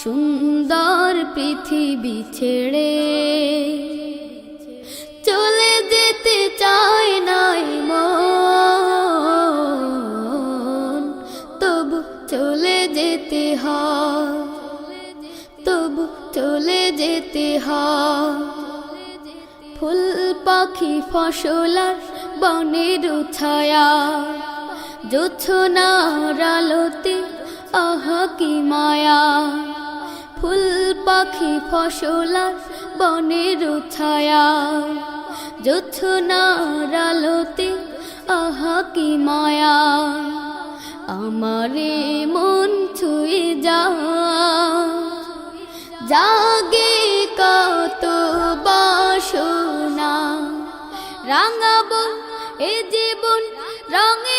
সুন্দর পৃথিবী ছেড়ে চলে যেতে চায় নাই মন, তবু চলে যেতে হয়, তবু চলে যেতে হয়। ফুল পাখি ফসলার বনের ছায়া, জোছনার আলোতে আহা কি মায়া। ফুল পাখি ফসলার বনের ছায়া, জোছনার আলোতে আহা কি মায়া। আমারে মন ছুঁয়ে জাগে কত বাসনা, রাঙাবো এ জীবন রঙে